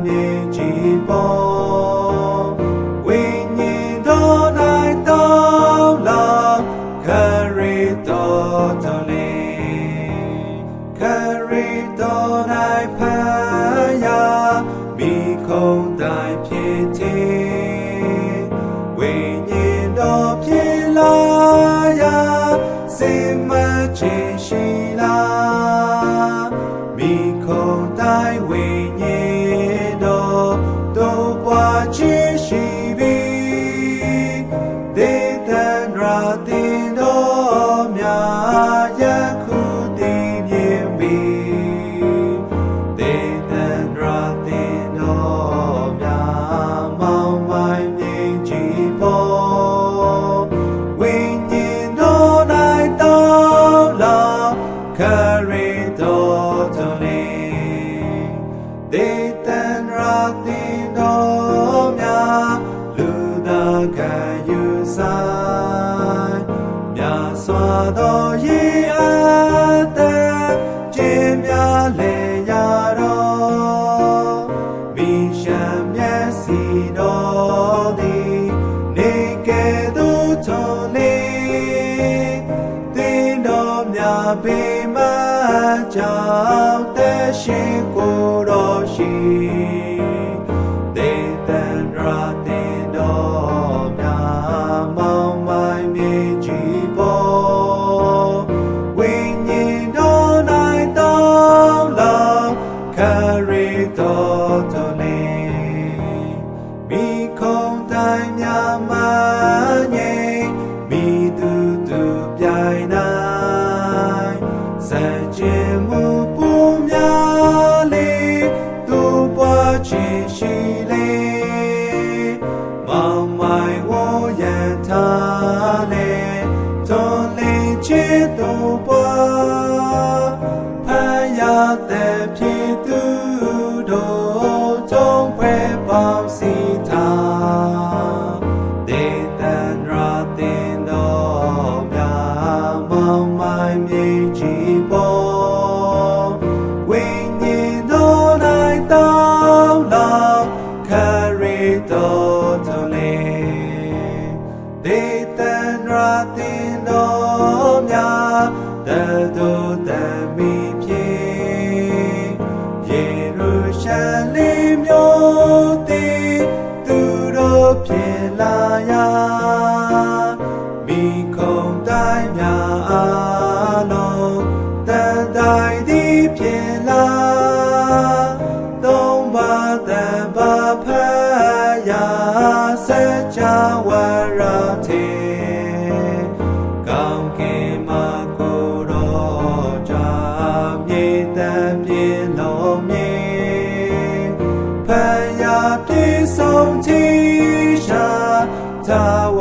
မြေကြီးပေါ်ဝိညာဉ်တော်၌တောင်းလောင်းခရီးတော်တော်လေးခရီးတော်၌ဖန်ရာမိခုံတိုင်းဖြစ်သည်ဝိညာဉ်တော်ဖြစ်လာရာစေမချေရှိလာမိခုံတိုင်းဝိညာဉ်တော်တို့ပွားခြင်းရှိပြီဒေသနာတင်တော်များယခုတည်မြဲပြီဒေသနာတင်တော်များမောင်မိုင်းမြင့်ကြီးပေါ်ဝိညာဉ်တော်၌တောင်းလောင်းခရီးတော်တော်လေးဒေသနာတင်တော်များလူသားကယူဆိုင်မြတ်စွာသောရေအသက်ခြင်းများလေရာတော်မိရှံမျက်စီတော်သည်နေကဲ့သို့ထုံလေးတင်တော်များပေမကြောင့်သက်ရှိကိုယ်တော်ရှိဒေသနာတင်တော်များမောင်မိုင်းမြေကြီးပေါ်ဝိညာဉ်တော်၌တောင်းလောင်းခရီးတော်တော်လေးမိခုံတိုင်းများမငြိမ်မိသူသူပြိုင်နိုင်စံကျင်မှုပူများလေးသူပွားခြင်းရှိလေမောင်မိုင်ဝရန်ထားလေသွန်လင်းချစ်သူပွားဖန်ရတဲ့ဖြစ်သူတို့တုံးဖွဲပေါင်းစီထားဒေသနာတင်တော်များမောင်မိုင်မြေကြီးပေါ်ဝိညာဉ်တော်၌တောင်းလောင်းခရီးတော်တော်လေးဒေသနာတင်တော်များတတော်တမီဖြစ်ယေရုရှလင်မြို့တည်သူတို့ဖြစ်လာရာမိခုံတိုင်းများအားလုံးတန်တိုင်းသည်ဖြစ်လာသုံးပါးတန်ပါးဖတ်ရာစัจ java ရထေကောင်းကင်မှာကိုယ်တော်ကြာမြေတန်ပြေလုံးမြေဖန်ရာပြေဆုံးချီရှာသာဝ